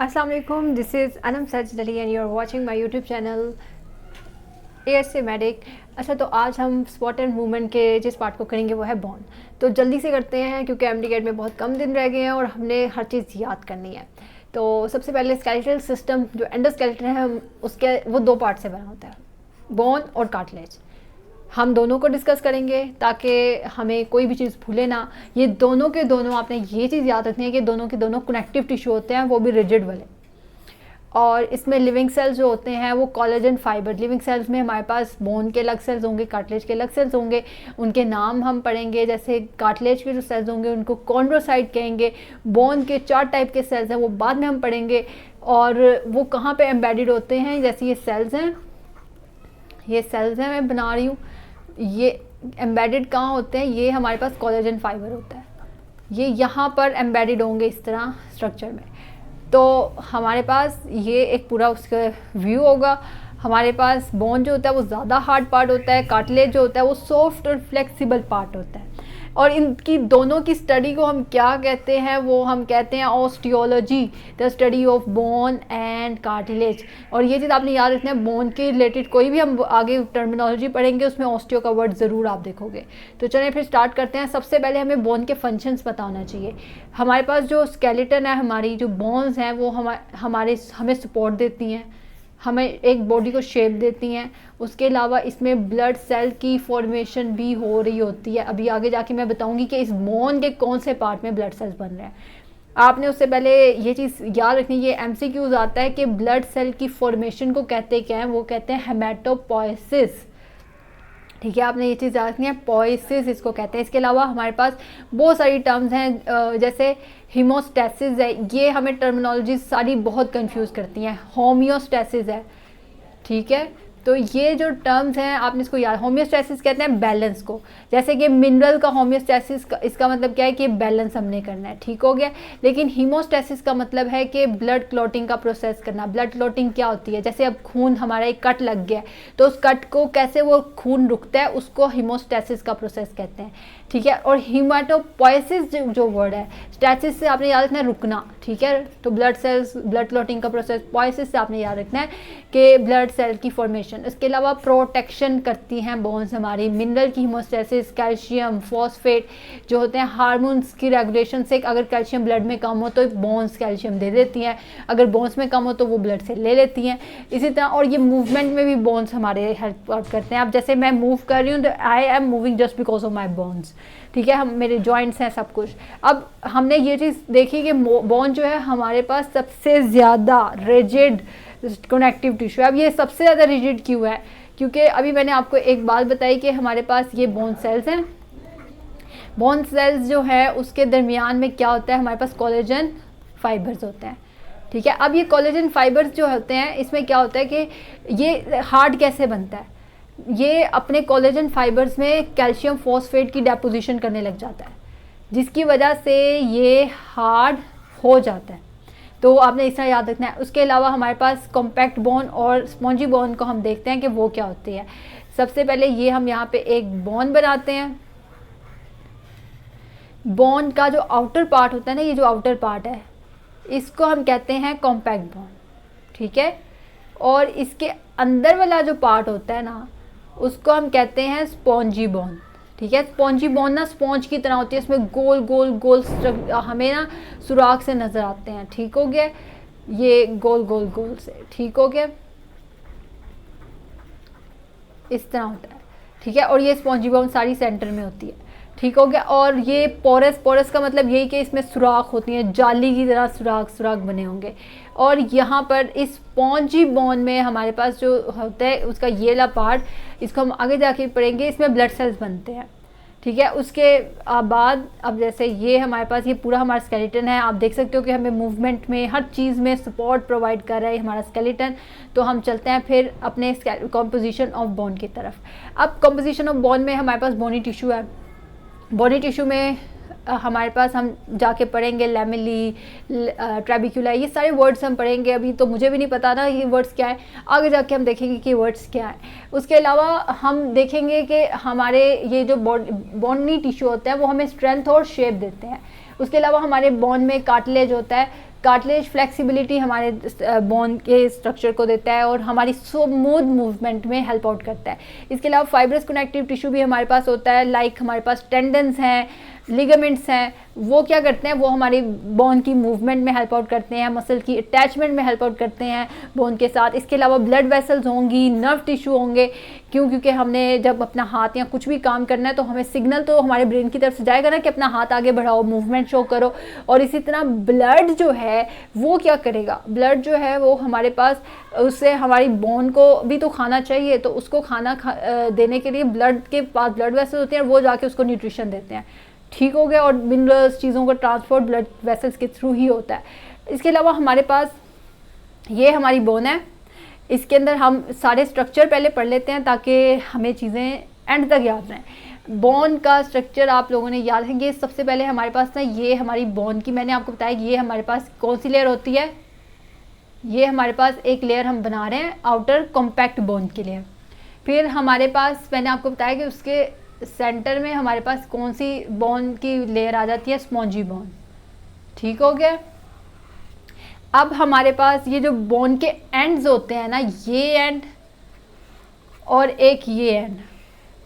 अस्सलाम वालेकुम, this is Anam Sajdali and you are watching my YouTube channel ASA Medic. अच्छा, तो आज हम स्पॉट एंड मूवमेंट के जिस पार्ट को करेंगे वो है बोन। तो जल्दी से करते हैं क्योंकि एमडी में बहुत कम दिन रह गए हैं और हमने हर चीज़ याद करनी है। तो सबसे पहले स्केलेटल सिस्टम जो एंडोस्केलेटन है उसके वो दो पार्ट से बना होता है, बोन और कार्टिलेज। हम दोनों को डिस्कस करेंगे ताकि हमें कोई भी चीज़ भूले ना। ये दोनों के दोनों आपने ये चीज़ याद रखनी है कि दोनों के दोनों कनेक्टिव टिश्यू होते हैं, वो भी रिजिड वाले। और इसमें लिविंग सेल्स जो होते हैं वो कोलेजन फाइबर। लिविंग सेल्स में हमारे पास बोन के अलग सेल्स होंगे, कार्टिलेज के अलग सेल्स होंगे। उनके नाम हम पढ़ेंगे, जैसे कार्टिलेज के जो सेल्स होंगे उनको कॉन्ड्रोसाइट कहेंगे। बोन के 4 टाइप के सेल्स हैं, वो बाद में हम पढ़ेंगे। और वो कहाँ पे एम्बेडेड होते हैं, जैसे ये सेल्स हैं, ये सेल्स हैं मैं बना रही हूँ। ये एम्बेडेड कहाँ होते हैं, ये हमारे पास कोलेजन फाइबर होता है, ये यहाँ पर एम्बेडेड होंगे इस तरह स्ट्रक्चर में। तो हमारे पास ये एक पूरा उसका व्यू होगा। हमारे पास बोन जो होता है वो ज़्यादा हार्ड पार्ट होता है, कार्टिलेज जो होता है वो सॉफ्ट और फ्लेक्सिबल पार्ट होता है। और इनकी दोनों की स्टडी को हम क्या कहते हैं, वो हम कहते हैं osteology, the study of bone and cartilage. और ये चीज़ आपने याद रखना है, बोन के रिलेटेड कोई भी हम आगे टर्मिनोलॉजी पढ़ेंगे उसमें ऑस्टियो का वर्ड ज़रूर आप देखोगे। तो चलिए फिर स्टार्ट करते हैं। सबसे पहले हमें बोन के फंक्शंस पता होना चाहिए। हमारे पास जो स्केलेटन है, हमारी जो बोन्स हैं वो हमें सपोर्ट देती हैं, हमें एक बॉडी को शेप देती हैं। उसके अलावा इसमें ब्लड सेल की फॉर्मेशन भी हो रही होती है। अभी आगे जाके मैं बताऊंगी कि इस बोन के कौन से पार्ट में ब्लड सेल्स बन रहे हैं। आपने उससे पहले ये चीज़ याद रखनी, ये एमसीक्यूज आता है कि ब्लड सेल की फॉर्मेशन को कहते क्या है, वो कहते हैं हेमेटोपोइसिस। ठीक है, आपने ये चीज़ याद रखनी है, पोइसिस इसको कहते हैं। इसके अलावा हमारे पास बहुत सारी टर्म्स हैं, जैसे हीमोस्टेसिस है, ये हमें टर्मिनोलॉजी सारी बहुत कंफ्यूज करती हैं। होम्योस्टेसिस है, ठीक है। तो ये जो टर्म्स हैं आपने इसको याद, होम्योस्टेसिस कहते हैं बैलेंस को। जैसे कि मिनरल का होम्योस्टेसिस इसका मतलब क्या है कि बैलेंस हमने करना है, ठीक हो गया। लेकिन हीमोस्टेसिस का मतलब है कि ब्लड क्लॉटिंग का प्रोसेस करना। ब्लड क्लॉटिंग क्या होती है, जैसे अब खून हमारा एक कट लग गया तो उस कट को कैसे वो खून रुकता है, उसको हीमोस्टेसिस का प्रोसेस कहते हैं, ठीक है। और हीमाटोपोइसिस जो वर्ड है, स्टेसिस से आपने याद रखना है रुकना, ठीक है। तो ब्लड सेल्स, ब्लड क्लॉटिंग का प्रोसेस, पोइसिस से आपने याद रखना है कि ब्लड सेल की फॉर्मेशन। इसके अलावा प्रोटेक्शन करती हैं बोन्स हमारी, मिनरल की हीमोस्टेसिस, कैल्शियम, फॉस्फेट जो होते हैं हार्मोन्स की रेगुलेशन से। अगर कैल्शियम ब्लड में कम हो तो बोन्स कैल्शियम दे देती हैं, अगर बोन्स में कम हो तो वो ब्लड से ले लेती हैं, इसी तरह। और ये मूवमेंट में भी बोन्स हमारे हेल्प करते हैं। अब जैसे मैं मूव कर रही हूँ तो I am moving just because of my bones, ठीक है। हम मेरे जॉइंट्स हैं, सब कुछ। अब हमने ये चीज़ देखी कि बोन जो है हमारे पास सबसे ज़्यादा रिजिड कनेक्टिव टिश्यू है। अब ये सबसे ज़्यादा रिजिड क्यों है, क्योंकि अभी मैंने आपको एक बात बताई कि हमारे पास ये बोन सेल्स हैं। बोन सेल्स जो है उसके दरमियान में क्या होता है, हमारे पास कोलेजन फाइबर्स होते हैं, ठीक है। अब ये कोलेजन फाइबर्स जो होते हैं इसमें क्या होता है कि ये हार्ड कैसे बनता है, ये अपने कोलेजन फाइबर्स में कैल्शियम फॉस्फेट की डेपोजिशन करने लग जाता है, जिसकी वजह से ये हार्ड हो जाता है। तो आपने इस तरह याद रखना है। उसके अलावा हमारे पास कॉम्पैक्ट बोन और स्पॉन्जी बोन को हम देखते हैं कि वो क्या होती है। सबसे पहले ये हम यहाँ पे एक बोन बनाते हैं। बोन का जो आउटर पार्ट होता है ना, ये जो आउटर पार्ट है इसको हम कहते हैं कॉम्पैक्ट बोन, ठीक है। और इसके अंदर वाला जो पार्ट होता है ना उसको हम कहते हैं स्पॉन्जी बोन, ठीक है। स्पॉन्जी बोन ना स्पॉन्ज की तरह होती है, इसमें गोल गोल गोल हमें ना सुराख से नज़र आते हैं, ठीक हो गया। ये गोल गोल गोल से, ठीक हो गया, इस तरह होता है, ठीक है। और ये स्पॉन्जी बोन सारी सेंटर में होती है, ठीक हो गया। और ये पोरस, पोरस का मतलब यही कि इसमें सुराख होती हैं, जाली की तरह सुराख सुराख बने होंगे। और यहाँ पर इस स्पॉन्जी बोन में हमारे पास जो होता है उसका ये वाला पार्ट, इसको हम आगे जाके पढ़ेंगे, इसमें ब्लड सेल्स बनते हैं, ठीक है। उसके बाद अब जैसे ये हमारे पास ये पूरा हमारा स्केलेटन है, आप देख सकते हो कि हमें मूवमेंट में हर चीज़ में सपोर्ट प्रोवाइड कर रहा है हमारा स्केलेटन। तो हम चलते हैं फिर अपने कॉम्पोजिशन ऑफ बोन की तरफ। अब कॉम्पोजिशन ऑफ बोन में हमारे पास बोनी टिश्यू है। बॉडी टिश्यू में हमारे पास हम जाके पढ़ेंगे लैमेली, ट्रैबिक्यूला, ये सारे वर्ड्स हम पढ़ेंगे। अभी तो मुझे भी नहीं पता ना ये वर्ड्स क्या है, आगे जाके हम देखेंगे कि वर्ड्स क्या है। उसके अलावा हम देखेंगे कि हमारे ये जो बोनी टिश्यू होता है वो हमें स्ट्रेंथ और शेप देते हैं। उसके अलावा हमारे बोन में कार्टिलेज होता है, कार्टिलेज फ्लेक्सिबिलिटी हमारे बोन के स्ट्रक्चर को देता है और हमारी स्मूथ मूवमेंट में हेल्प आउट करता है। इसके अलावा फाइब्रस कनेक्टिव टिश्यू भी हमारे पास होता है, लाइक हमारे पास टेंडन्स हैं, लिगामेंट्स हैं, वो क्या करते हैं, वो हमारी बोन की मूवमेंट में हेल्प आउट करते हैं, मसल की अटैचमेंट में हेल्प आउट करते हैं बोन के साथ। इसके अलावा ब्लड वेसल्स होंगी, नर्व टिश्यू होंगे, क्योंकि हमने जब अपना हाथ या कुछ भी काम करना है तो हमें सिग्नल तो हमारे ब्रेन की तरफ से जाएगा ना कि अपना हाथ आगे बढ़ाओ, मूवमेंट शो करो। और इसी तरह ब्लड जो है वो क्या करेगा, ब्लड जो है वो हमारे पास, उससे हमारी बोन को भी तो खाना चाहिए, तो उसको खाना देने के लिए ब्लड के पास ब्लड वेसल्स होते हैं, वो जाके उसको न्यूट्रिशन देते हैं। ठीक हो गया। और मिनरल्स चीज़ों का ट्रांसपोर्ट ब्लड वेसल्स के थ्रू ही होता है। इसके अलावा हमारे पास ये हमारी बोन है, इसके अंदर हम सारे स्ट्रक्चर पहले पढ़ लेते हैं ताकि हमें चीज़ें एंड तक याद रहें। बोन का स्ट्रक्चर आप लोगों ने याद है, ये सबसे पहले हमारे पास ना, ये हमारी बोन की, मैंने आपको बताया कि ये हमारे पास कौन सी लेयर होती है, ये हमारे पास एक लेयर हम बना रहे हैं आउटर कॉम्पैक्ट बोन के लिए। फिर हमारे पास मैंने आपको बताया कि उसके सेंटर में हमारे पास कौन सी बोन की लेयर आ जाती है, स्पॉन्जी बोन। ठीक हो गया। अब हमारे पास ये जो बोन के एंड्स होते हैं ना, ये एंड और एक ये एंड,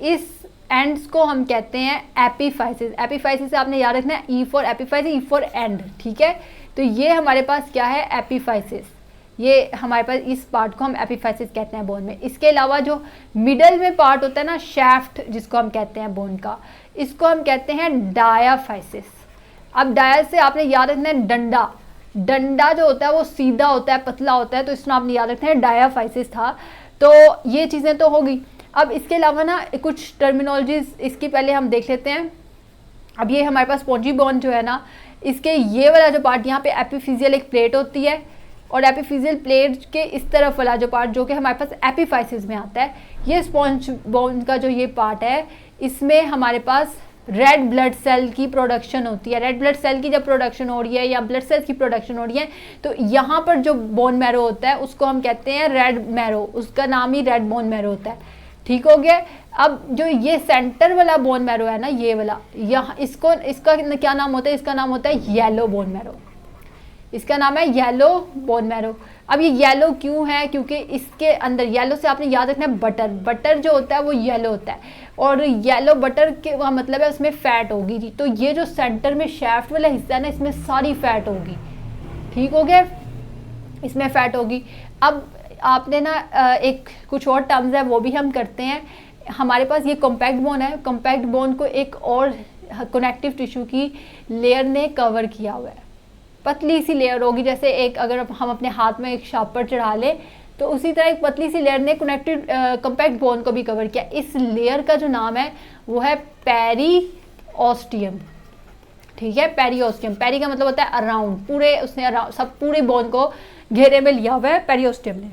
इस एंड्स को हम कहते हैं एपीफाइसिस। एपीफाइसिस आपने याद रखना है, E for epiphysis, E for and. ठीक है, तो ये हमारे पास क्या है, एपीफाइसिस। ये हमारे पास इस पार्ट को हम एपीफाइसिस कहते हैं बोन में। इसके अलावा जो मिडल में पार्ट होता है ना, शैफ्ट जिसको हम कहते हैं बोन का, इसको हम कहते हैं डायाफाइसिस। अब डाया से आपने याद रखना है डंडा, डंडा जो होता है वो सीधा होता है, पतला होता है, तो इसमें आपने याद रखना है डायाफाइसिस था। तो ये चीज़ें तो होगी। अब इसके अलावा ना कुछ टर्मिनोलॉजीज इसकी पहले हम देख लेते हैं। अब ये हमारे पास स्पॉन्जी बोन जो है ना, इसके ये वाला जो पार्ट, यहाँ पे एपीफिजियल एक प्लेट होती है, और एपीफिजियल प्लेट के इस तरफ वाला जो पार्ट जो कि हमारे पास एपीफाइसिस में आता है, ये स्पॉन्ज बोन का जो ये पार्ट है, इसमें हमारे पास रेड ब्लड सेल की प्रोडक्शन होती है। रेड ब्लड सेल की जब प्रोडक्शन हो रही है या ब्लड सेल्स की प्रोडक्शन हो रही है, तो यहाँ पर जो बोन मैरो होता है उसको हम कहते हैं रेड मैरो, उसका नाम ही रेड बोन मैरो होता है। ठीक हो गया। अब जो ये सेंटर वाला बोन मैरो है ना, ये वाला, यहाँ इसका क्या नाम होता है, इसका नाम होता है येलो बोन मैरो। इसका नाम है येलो बोन मैरो। अब ये येलो क्यों है, क्योंकि इसके अंदर, येलो से आपने याद रखना है बटर, बटर जो होता है वो येलो होता है, और येलो बटर के का मतलब है उसमें फैट होगी जी। तो ये जो सेंटर में शैफ्ट वाला हिस्सा है ना, इसमें सारी फैट होगी। ठीक हो गया, इसमें फैट होगी। अब आपने ना एक कुछ और टर्म्स है वो भी हम करते हैं। हमारे पास ये कॉम्पैक्ट बोन है, कॉम्पैक्ट बोन को एक और कनेक्टिव टिश्यू की लेयर ने कवर किया हुआ है, पतली सी लेयर होगी, जैसे एक अगर हम अपने हाथ में एक शार्पर चढ़ा लें तो उसी तरह एक पतली सी लेयर ने कनेक्टिव कॉम्पैक्ट बोन को भी कवर किया। इस लेयर का जो नाम है वो है पेरिओस्टियम। ठीक है, पेरिओस्टियम, पेरी का मतलब होता है अराउंड, पूरे उसने सब पूरे बोन को घेरे में लिया हुआ है पेरिओस्टियम ने।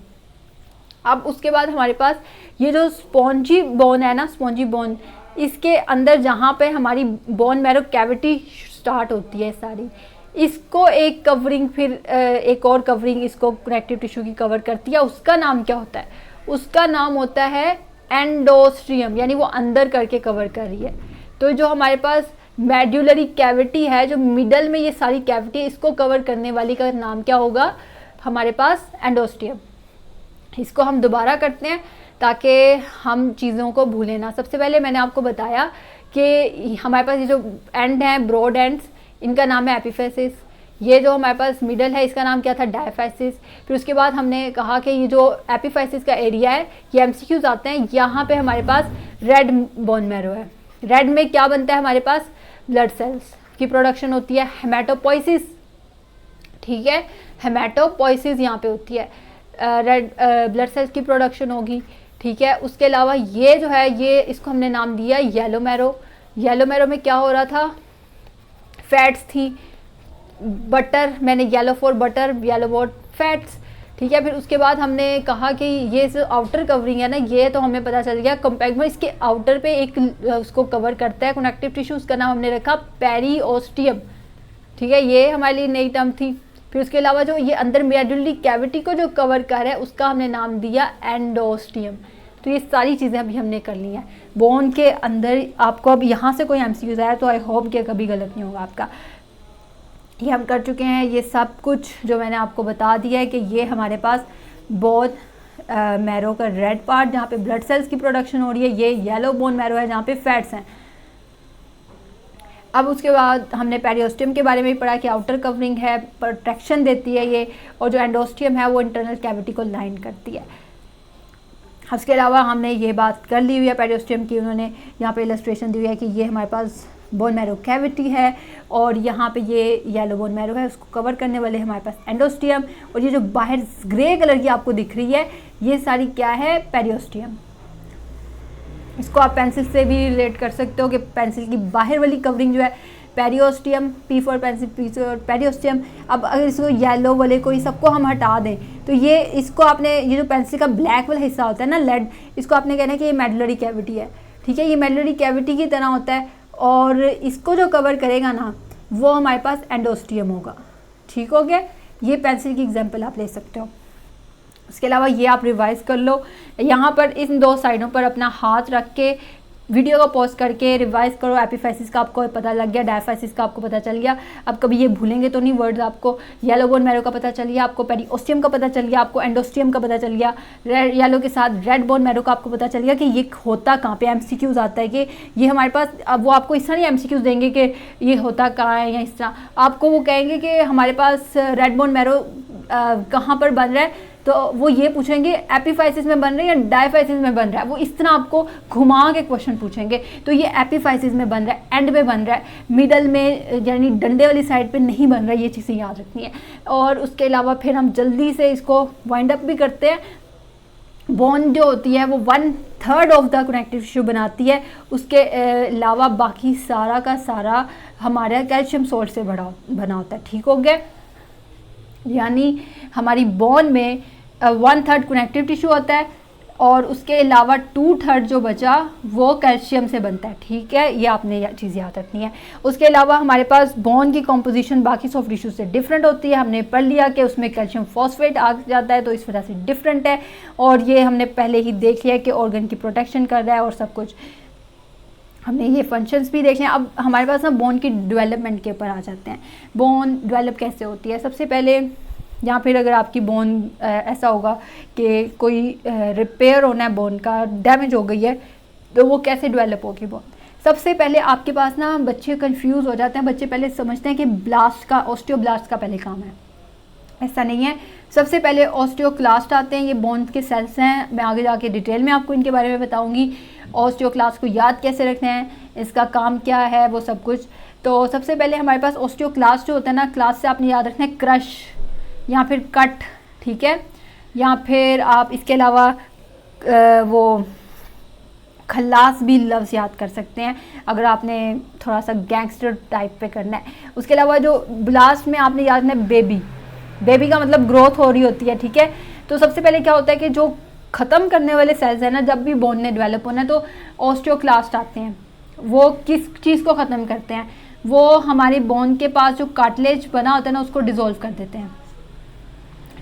अब उसके बाद हमारे पास ये जो स्पॉन्जी बोन है ना, स्पॉन्जी बोन, इसके अंदर जहाँ पे हमारी बोन मैरो कैविटी स्टार्ट होती है सारी, इसको एक कवरिंग, फिर एक और कवरिंग इसको कनेक्टिव टिश्यू की कवर करती है। उसका नाम क्या होता है, उसका नाम होता है एंडोस्ट्रियम, यानी वो अंदर करके कवर कर रही है। तो जो हमारे पास मेड्यूलरी कैविटी है, जो मिडल में ये सारी कैविटी, इसको कवर करने वाली का नाम क्या होगा, हमारे पास एंडोस्ट्रियम। इसको हम दोबारा करते हैं ताकि हम चीज़ों को भूलें ना। सबसे पहले मैंने आपको बताया कि हमारे पास ये जो एंड हैं, ब्रॉड एंड्स, इनका नाम है एपीफाइसिस। ये जो हमारे पास मिडल है, इसका नाम क्या था, डायफाइसिस। फिर उसके बाद हमने कहा कि ये जो एपीफाइसिस का एरिया है, ये एमसीक्यूज आते हैं, यहाँ पे हमारे पास रेड बोन मैरो है। रेड में क्या बनता है, हमारे पास ब्लड सेल्स की प्रोडक्शन होती है, हेमाटोपोइसिस। ठीक है, हेमाटोपोइसिस यहाँ पे होती है, रेड ब्लड सेल्स की प्रोडक्शन होगी। ठीक है, उसके अलावा ये जो है, ये इसको हमने नाम दिया येलो मैरो। येलो मैरो में क्या हो रहा था, फैट्स थी, बटर, मैंने yellow for butter, yellow for fats. ठीक है, फिर उसके बाद हमने कहा कि ये जो आउटर कवरिंग है ना, ये तो हमें पता चल गया कॉम्पैक्ट में, इसके आउटर पे एक उसको कवर करता है कनेक्टिव टिश्यू, उसका नाम हमने रखा पेरिओस्टियम। ठीक है, ये हमारे लिए नई टर्म थी। फिर उसके अलावा जो ये अंदर मेडुलरी कैविटी को जो कवर कर है, उसका हमने नाम दिया एंडोस्टियम। तो ये सारी चीज़ें अभी हमने कर ली हैं बोन के अंदर। आपको अब यहाँ से कोई एमसीक्यूज आया तो आई होप कि कभी गलत नहीं होगा आपका। ये हम कर चुके हैं। ये सब कुछ जो मैंने आपको बता दिया है कि ये हमारे पास बोन मैरो का रेड पार्ट जहाँ पे ब्लड सेल्स की प्रोडक्शन हो रही है, ये येलो बोन मैरो है जहाँ पे फैट्स हैं। अब उसके बाद हमने पेरियोस्टियम के बारे में भी पढ़ा कि आउटर कवरिंग है, प्रोटेक्शन देती है ये, और जो एंडोस्टियम है वो इंटरनल कैविटी को लाइन करती है। उसके अलावा हमने ये बात कर ली हुई है पेरियोस्टियम की, उन्होंने यहाँ पे इलस्ट्रेशन दी हुई है कि ये हमारे पास बोन मैरो कैविटी है और यहाँ पे ये येलो बोन मैरो है, उसको कवर करने वाले हमारे पास एंडोस्टियम, और ये जो बाहर ग्रे कलर की आपको दिख रही है ये सारी क्या है, पेरियोस्टियम। इसको आप पेंसिल से भी रिलेट कर सकते हो कि पेंसिल की बाहर वाली कवरिंग जो है periosteum, P for pencil, P for periosteum. अब अगर इसको येलो वाले को सबको हम हटा दें तो ये इसको आपने, ये जो पेंसिल का ब्लैक वाला हिस्सा होता है ना लेड, इसको आपने कहना है कि ये मेडुलरी कैविटी है, ठीक है, ये मेडुलरी कैविटी की तरह होता है, और इसको जो कवर करेगा ना वो हमारे पास एंडोस्टियम होगा। ठीक हो गया, ये पेंसिल की एग्जांपल आप ले सकते हो। उसके अलावा ये आप रिवाइज कर लो, यहाँ पर इन दो साइडों पर अपना हाथ रख के वीडियो को पॉज करके रिवाइज करो। एपिफाइसिस का आपको पता लग गया, डायफाइसिस का आपको पता चल गया, अब कभी ये भूलेंगे तो नहीं वर्ड्स। आपको येलो बोन मैरो का पता चल गया, आपको पेरियोस्टियम का पता चल गया, आपको एंडोस्टियम का पता चल गया, येलो के साथ रेड बोन मैरो का आपको पता चल गया कि ये होता कहाँ पे। एमसीक्यूज आता है कि ये हमारे पास, अब वो आपको इस तरह नहीं एमसीक्यूज देंगे कि ये होता कहाँ है या इस तरह, आपको वो कहेंगे कि हमारे पास रेड बोन मैरो कहाँ पर बन रहा है, तो वो ये पूछेंगे एपिफाइसिस में बन रहा है या डायफाइसिस में बन रहा है, वो इस तरह आपको घुमा के क्वेश्चन पूछेंगे। तो ये एपिफाइसिस में बन रहा है, एंड में बन रहा है, मिडल में यानी डंडे वाली साइड पे नहीं बन रहा है, ये चीज़ें याद रखनी है। और उसके अलावा फिर हम जल्दी से इसको वाइंड अप भी करते हैं। बोन जो होती है वो 1/3 ऑफ द कनेक्टिव टिश्यू बनाती है, उसके अलावा बाकी सारा का सारा हमारा कैल्शियम सोल्ट से बना होता है। ठीक हो गया, यानी हमारी बोन में 1/3 कनेक्टिव टिश्यू होता है और उसके अलावा 2/3 जो बचा वो कैल्शियम से बनता है। ठीक है, ये आपने यह चीज़ याद रखनी है। उसके अलावा हमारे पास बोन की कॉम्पोजिशन बाकी सॉफ्ट टिश्यू से डिफरेंट होती है। हमने पढ़ लिया कि उसमें कैल्शियम फॉस्फेट आ जाता है, तो इस वजह से डिफरेंट है, और ये हमने पहले ही देख लिया कि ऑर्गन की प्रोटेक्शन कर रहा है और सब कुछ हमने ये फंक्शंस भी देख लिया। अब हमारे पास ना बोन की डेवलपमेंट के ऊपर आ जाते हैं। बोन डेवलप कैसे होती है, सबसे पहले या फिर अगर आपकी बोन ऐसा होगा कि कोई रिपेयर होना है, बोन का डैमेज हो गई है, तो वो कैसे डेवलप होगी बोन। सबसे पहले आपके पास ना बच्चे कंफ्यूज हो जाते हैं, बच्चे पहले समझते हैं कि ब्लास्ट का, ऑस्टियोब्लास्ट का पहले काम है, ऐसा नहीं है। सबसे पहले ऑस्टियोक्लास्ट आते हैं, ये बोन के सेल्स हैं, मैं आगे जाके डिटेल में आपको इनके बारे में बताऊंगी। ऑस्टियोक्लास्ट को याद कैसे रखना है, इसका काम क्या है, वो सब कुछ। तो सबसे पहले हमारे पास ऑस्टियोक्लास्ट जो होता है ना, क्लास से आपने याद रखना है क्रश या फिर कट, ठीक है, या फिर आप इसके अलावा वो खल्लास भी लफ्ज़ याद कर सकते हैं अगर आपने थोड़ा सा गैंगस्टर टाइप पे करना है। उसके अलावा जो ब्लास्ट में आपने याद रखना है बेबी, बेबी का मतलब ग्रोथ हो रही होती है, ठीक है। तो सबसे पहले क्या होता है कि जो ख़त्म करने वाले सेल्स हैं ना, जब भी बोन ने डेवलप होना है तो ऑस्टियोक्लास्ट आते हैं। वो किस चीज़ को ख़त्म करते हैं, वो हमारी बोन के पास जो कार्टिलेज बना होता है ना उसको डिज़ोल्व कर देते हैं,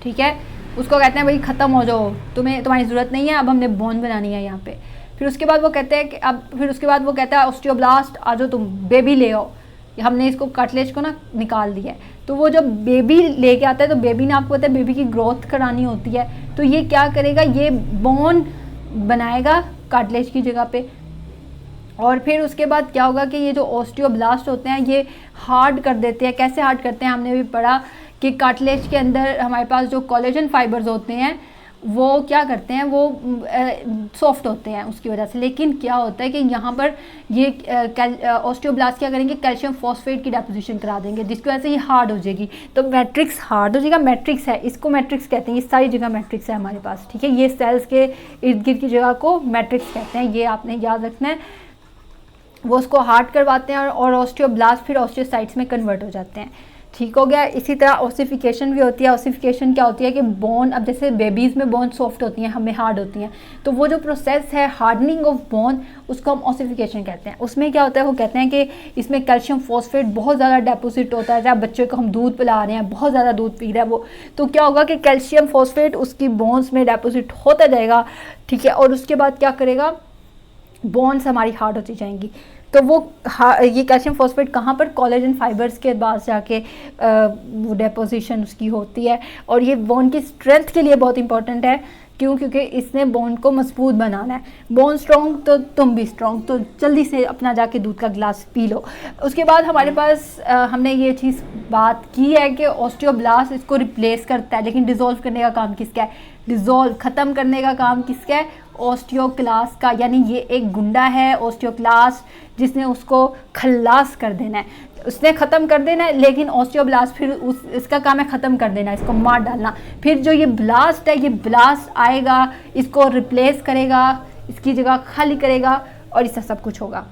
ठीक है। उसको कहते हैं भाई ख़त्म हो जाओ, तुम्हारी ज़रूरत नहीं है, अब हमने बोन बनानी है यहाँ पे। फिर उसके बाद वो कहते हैं कि फिर उसके बाद वो कहता है ऑस्टियोब्लास्ट आ जाओ, तुम बेबी ले आओ, हमने इसको कार्टिलेज को ना निकाल दिया है। तो वो जब बेबी लेके आता है तो बेबी ने, आपको पता है बेबी की ग्रोथ करानी होती है, तो ये क्या करेगा, ये बोन बनाएगा कार्टिलेज की जगह पे। और फिर उसके बाद क्या होगा कि ये जो ऑस्टियोब्लास्ट होते हैं ये हार्ड कर देते हैं। कैसे हार्ड करते हैं, हमने भी पढ़ा कि कार्टिलेज के अंदर हमारे पास जो कोलेजन फाइबर्स होते हैं वो क्या करते हैं, वो सॉफ्ट होते हैं उसकी वजह से। लेकिन क्या होता है कि यहाँ पर ये ऑस्टियोब्लास्ट क्या करेंगे, कैल्शियम फॉस्फेट की डेपोजिशन करा देंगे, जिसकी वजह से ये हार्ड हो जाएगी, तो मैट्रिक्स हार्ड हो जाएगा। मैट्रिक्स है, इसको मैट्रिक्स कहते हैं, ये सारी जगह मैट्रिक्स है हमारे पास, ठीक है। ये सेल्स के इर्द गिर्द की जगह को मैट्रिक्स कहते हैं, ये आपने याद रखना है। वो उसको हार्ड करवाते हैं और ऑस्टियोब्लास्ट फिर ऑस्टियोसाइट्स में कन्वर्ट हो जाते हैं, ठीक हो गया। इसी तरह ऑसिफिकेशन भी होती है। ऑसिफिकेशन क्या होती है कि बोन, अब जैसे बेबीज़ में बोन सॉफ्ट होती हैं, हमें हार्ड होती हैं, तो वो जो प्रोसेस है हार्डनिंग ऑफ बोन, उसको हम ऑसिफिकेशन कहते हैं। उसमें क्या होता है, वो कहते हैं कि इसमें कैल्शियम फॉस्फेट बहुत ज़्यादा डेपोजिट होता है। जब बच्चे को हम दूध पिला रहे हैं, बहुत ज़्यादा दूध पी रहा है वो, तो क्या होगा कि कैल्शियम फॉस्फेट उसकी बोन्स में डेपोजिट होता जाएगा, ठीक है। और उसके बाद क्या करेगा, बोन्स हमारी हार्ड होती जाएंगी। तो वो ये कैल्शियम फॉस्फेट कहाँ पर, कोलेजन फाइबर्स के पास जाके वो डेपोजिशन उसकी होती है, और ये बोन की स्ट्रेंथ के लिए बहुत इंपॉर्टेंट है। क्यों? क्योंकि इसने बोन को मजबूत बनाना है। बोन स्ट्रॉन्ग तो तुम भी स्ट्रॉन्ग, तो जल्दी से अपना जाके दूध का गिलास पी लो। उसके बाद हमारे पास हमने ये चीज़ बात की है कि ऑस्टियोब्लास्ट इसको रिप्लेस करता है, लेकिन डिज़ोल्व करने का काम किसका है? डिज़ोल्व ख़त्म करने का काम किसका है? ऑस्टियोक्लास्ट का। यानी ये एक गुंडा है ऑस्टियोक्लास्ट, जिसने उसको खल्लास कर देना है, उसने ख़त्म कर देना है। लेकिन ऑस्टियोब्लास्ट फिर इसका काम है ख़त्म कर देना, इसको मार डालना। फिर जो ये ब्लास्ट है, ये ब्लास्ट आएगा, इसको रिप्लेस करेगा, इसकी जगह खाली करेगा, और इससे सब कुछ होगा।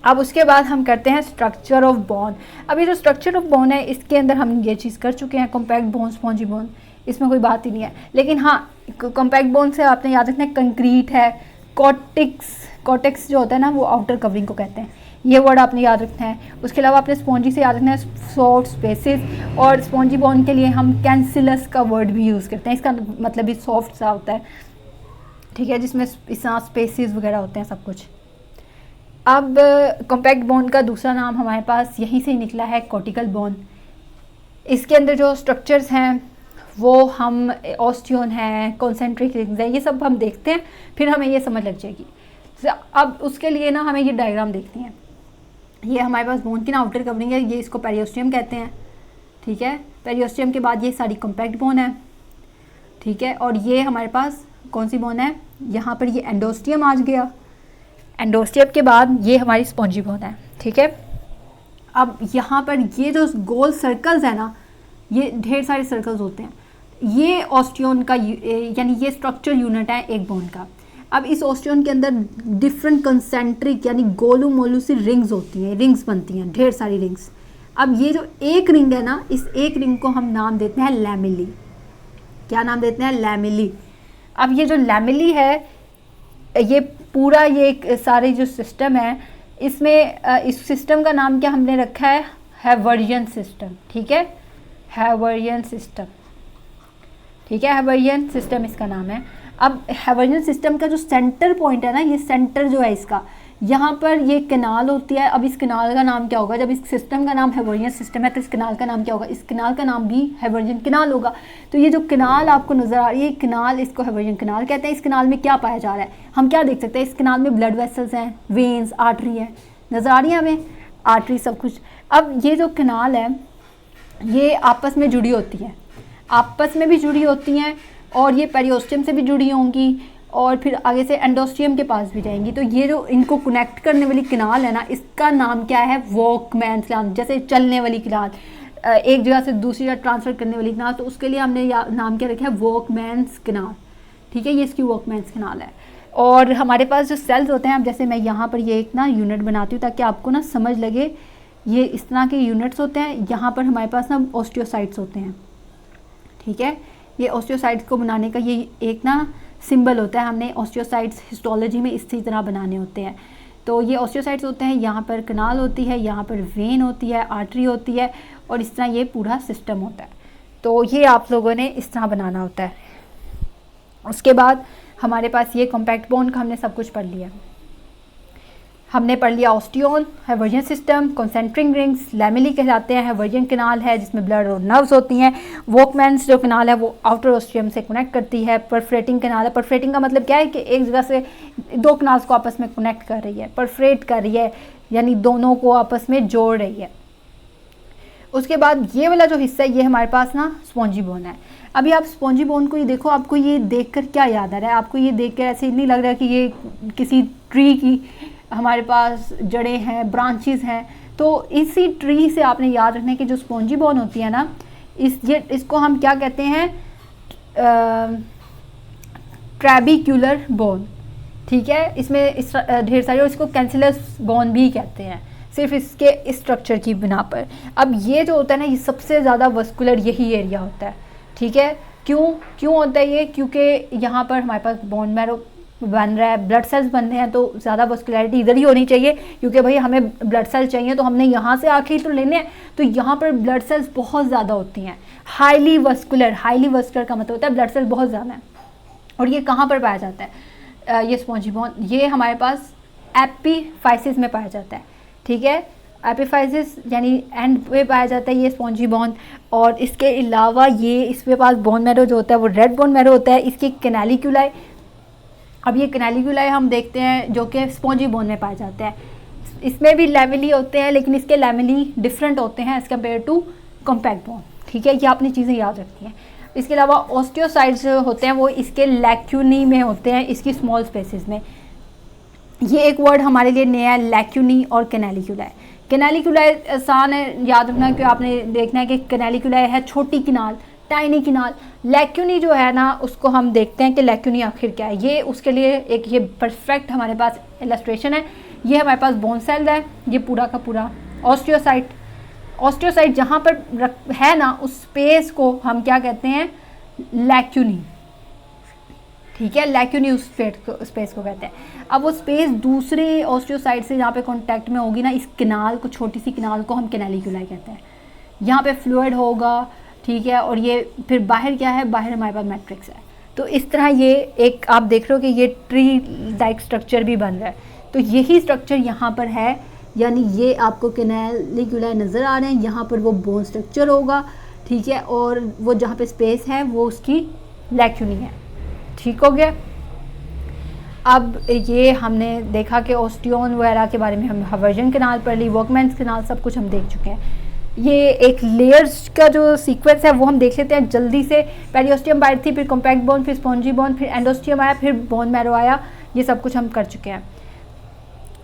अब उसके बाद हम करते हैं स्ट्रक्चर ऑफ बोन। अब ये जो स्ट्रक्चर ऑफ बोन है, इसके अंदर हम ये चीज़ कर चुके हैं, कॉम्पैक्ट बोन, स्पॉन्जी बोन, इसमें कोई बात ही नहीं है। लेकिन हाँ, कॉम्पैक्ट बोन से आपने याद रखना है कंक्रीट है, कॉर्टेक्स जो होता है ना, वो आउटर कवरिंग को कहते हैं, ये वर्ड आपने याद रखना है। उसके अलावा आपने स्पॉन्जी से याद रखना है सॉफ्ट स्पेसेस, और स्पॉन्जी बोन के लिए हम कैंसिलस का वर्ड भी यूज़ करते हैं, इसका मतलब भी सॉफ्ट सा होता है, ठीक है, जिसमें इस स्पेसेस वगैरह होते हैं सब कुछ। अब कॉम्पैक्ट बोन का दूसरा नाम हमारे पास यहीं से ही निकला है, कॉर्टिकल बोन। इसके अंदर जो स्ट्रक्चर्स हैं वो हम ऑस्टियोन है, कॉन्सेंट्रिक रिंग्स है, ये सब हम देखते हैं, फिर हमें ये समझ लग जाएगी। अब उसके लिए ना हमें ये डायग्राम देखनी है। ये हमारे पास बोन की ना आउटर कवरिंग है, ये इसको पेरियोस्टियम कहते हैं, ठीक है। पेरियोस्टियम के बाद ये सारी कॉम्पैक्ट बोन है, ठीक है। और ये हमारे पास कौन सी बोन है? यहाँ पर ये एंडोस्टियम आ गया। एंडोस्टियम के बाद ये हमारी स्पॉन्जी बोन है, ठीक है। अब यहाँ पर ये जो गोल सर्कल्स है ना, ये ढेर सारे सर्कल्स होते हैं, ये ऑस्टियोन का यानी ये स्ट्रक्चर यूनिट है एक बोन का। अब इस ऑस्टियोन के अंदर डिफरेंट कंसेंट्रिक यानी गोलू मोलू सी रिंग्स होती हैं, रिंग्स बनती हैं, ढेर सारी रिंग्स। अब ये जो एक रिंग है ना, इस एक रिंग को हम नाम देते हैं लैमेली। क्या नाम देते हैं? लैमेली। अब ये जो लैमेली है, ये पूरा ये सारे जो सिस्टम है, इसमें इस सिस्टम का नाम क्या हमने रखा है? हैवर्जियन सिस्टम, ठीक है, हैवर्जियन सिस्टम, ठीक है, हैवर्जियन सिस्टम इसका नाम है। अब हैवर्जियन सिस्टम का जो सेंटर पॉइंट है ना, ये सेंटर जो है इसका, यहाँ पर ये कैनाल होती है। अब इस कैनाल का नाम क्या होगा? जब इस सिस्टम का नाम हैवर्जियन सिस्टम है तो इस कैनाल का नाम क्या होगा? इस कैनाल का नाम भी हैवर्जियन कैनाल होगा। तो ये जो कैनाल आपको नज़र आ रही है, कैनाल, इसको हैवर्जियन कैनाल कहते हैं। इस कैनाल में क्या पाया जा रहा है? हम क्या देख सकते हैं? इस कैनाल में ब्लड वेसल्स हैं, वेन्स, आर्टरी है, नज़र आ रही है हमें आर्टरी, सब कुछ। अब ये जो कैनाल है, ये आपस में जुड़ी होती है, आपस में भी जुड़ी होती हैं, और ये पेरियोस्टियम से भी जुड़ी होंगी, और फिर आगे से एंडोस्टियम के पास भी जाएंगी। तो ये जो इनको कनेक्ट करने वाली कैनाल है ना, इसका नाम क्या है? Walkman canal. जैसे चलने वाली कैनाल, एक जगह से दूसरी जगह ट्रांसफ़र करने वाली कैनाल, तो उसके लिए हमने नाम क्या रखा है? वॉकमैन्स कैनाल, ठीक है, ये इसकी वॉकमैन्स कैनाल है। और हमारे पास जो सेल्स होते हैं, अब जैसे मैं यहाँ पर ये एक ना यूनिट बनाती हूँ ताकि आपको ना समझ लगे, ये इस तरह के यूनिट्स होते हैं। यहाँ पर हमारे पास ना ऑस्टियोसाइट्स होते हैं, ठीक है। ये ऑस्टियोसाइट्स को बनाने का ये एक ना सिंबल होता है, हमने ऑस्टियोसाइट्स हिस्टोलॉजी में इसी तरह बनाने होते हैं। तो ये ऑस्टियोसाइट्स होते हैं, यहाँ पर कैनाल होती है, यहाँ पर वेन होती है, आर्टरी होती है, और इस तरह ये पूरा सिस्टम होता है। तो ये आप लोगों ने इस तरह बनाना होता है। उसके बाद हमारे पास ये कॉम्पैक्ट बोन का हमने सब कुछ पढ़ लिया। हमने पढ़ लिया ऑस्टियोन, हैवर्जियन सिस्टम, कॉन्सेंट्रिक रिंग्स, लैमेली कहलाते हैं, हैवर्जियन कैनाल है जिसमें ब्लड और नर्व्स होती हैं, वॉकमैन्स जो कैनाल है वो आउटर ऑस्टियम से कनेक्ट करती है, परफरेटिंग कैनाल है। परफरेटिंग का मतलब क्या है? कि एक जगह से दो कैनाल्स को आपस में कनेक्ट कर रही है, परफरेट कर रही है, यानी दोनों को आपस में जोड़ रही है। उसके बाद ये वाला जो हिस्सा है, ये हमारे पास ना स्पॉन्जी बोन है। अभी आप स्पॉन्जी बोन को ये देखो, आपको ये देखकर क्या याद आ रहा है? आपको ये देखकर ऐसे नहीं लग रहा है कि ये किसी ट्री की हमारे पास जड़ें हैं, ब्रांचेस हैं? तो इसी ट्री से आपने याद रखना है कि जो स्पॉन्जी बोन होती है ना, इसको हम क्या कहते हैं? ट्रैबिक्यूलर बोन, ठीक है। इसमें ढेर सारे, और इसको कैंसिलस बोन भी कहते हैं, सिर्फ इसके इस स्ट्रक्चर की बिना पर। अब ये जो होता है ना, ये सबसे ज़्यादा वस्कुलर यही एरिया होता है, ठीक है। क्यों होता है ये? क्योंकि यहाँ पर हमारे पास बोन मैरो बन रहा है, ब्लड सेल्स बन रहे हैं, तो ज़्यादा वस्कुलैरिटी इधर ही होनी चाहिए, क्योंकि भाई हमें ब्लड सेल चाहिए तो हमने यहाँ से आके ही तो लेने हैं। तो यहाँ पर ब्लड सेल्स बहुत ज़्यादा होती हैं, हाईली वस्कुलर का मतलब होता है ब्लड सेल्स बहुत ज़्यादा है। और ये कहाँ पर पाया जाता है? ये स्पॉन्जी बोन, ये हमारे पास एपिफाइसिस में पाया जाता है, ठीक है। एपिफाइसिस यानी एंड पे पाया जाता है ये स्पॉन्जी बोन। और इसके अलावा ये इसके पास बोन मैरो जो होता है वो रेड बोन मैरो होता है। इसकी कैनालिकुलाई, अब ये कैनालिकुलाई हम देखते हैं जो कि स्पॉन्जी बोन में पाए जाते हैं। इसमें भी लैमेली होते हैं, लेकिन इसके लैमेली डिफरेंट होते हैं as compare to compact bone, ठीक है। ये अपनी चीज़ें याद रखती हैं। इसके अलावा ऑस्टियोसाइट्स होते हैं वो इसके लैक्यूनी में होते हैं, इसकी स्मॉल स्पेसिस में। ये एक वर्ड हमारे लिए नया है, लैक्यूनी और कैनालिकुलाई। कैनालिकुलाई आसान है याद रखना, क्योंकि आपने देखना है कि कैनालिकुलाई है छोटी किनाल, टाइनी किनाल। लैक्यूनी जो है ना उसको हम देखते हैं कि लैक्यूनी आखिर क्या है। ये उसके लिए एक ये परफेक्ट हमारे पास इलस्ट्रेशन है। ये हमारे पास बोन सेल है, ये पूरा का पूरा ऑस्टियोसाइट। ऑस्टियोसाइट जहाँ पर है ना उस स्पेस को हम क्या कहते हैं, लैक्यूनी, ठीक है। लैक्यूनी उस स्पेस को कहते हैं। अब वो स्पेस दूसरे ऑस्टियोसाइट से जहाँ पे कांटेक्ट में होगी ना, इस किनाल को, छोटी सी किनाल को हम कैनालिकुलाई कहते हैं। यहाँ पे फ्लूइड होगा, ठीक है। और ये फिर बाहर क्या है, बाहर हमारे पास मैट्रिक्स है। तो इस तरह ये एक आप देख रहे हो कि ये ट्री लाइक स्ट्रक्चर भी बन रहा है। तो यही स्ट्रक्चर यहाँ पर है, यानी ये आपको कैनालिकुलाई नज़र आ रहे हैं, यहाँ पर वो बोन स्ट्रक्चर होगा, ठीक है। और वो जहाँ पे स्पेस है वो उसकी लैक्यूनी है, ठीक हो गया। अब ये हमने देखा कि ऑस्टियोन वगैरह के बारे में हम हवर्जन कैनाल पढ़ ली, वर्कमैन्स कैनाल, सब कुछ हम देख चुके हैं। ये एक लेयर्स का जो सीक्वेंस है वो हम देख लेते हैं जल्दी से। पेरियोस्टियम बाइट थी, फिर कॉम्पैक्ट बोन, फिर स्पॉन्जी बोन, फिर एंडोस्टियम आया, फिर बोन मैरो आया। ये सब कुछ हम कर चुके हैं।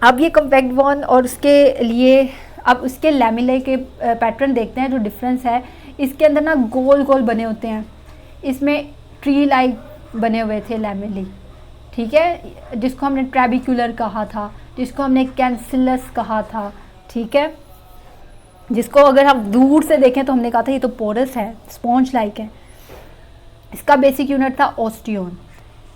अब ये कॉम्पैक्ट बोन और उसके लिए अब उसके लैमिले के पैटर्न देखते हैं। जो डिफरेंस है, इसके अंदर ना गोल गोल बने होते हैं, इसमें ट्री लाइक बने हुए थे लैमिली, ठीक है, जिसको हमने ट्रैबिक्युलर कहा था, जिसको हमने कैंसिलस कहा था, ठीक है। जिसको अगर हम दूर से देखें तो हमने कहा था ये तो पोरस है, स्पॉन्ज लाइक है। इसका बेसिक यूनिट था ऑस्टियोन,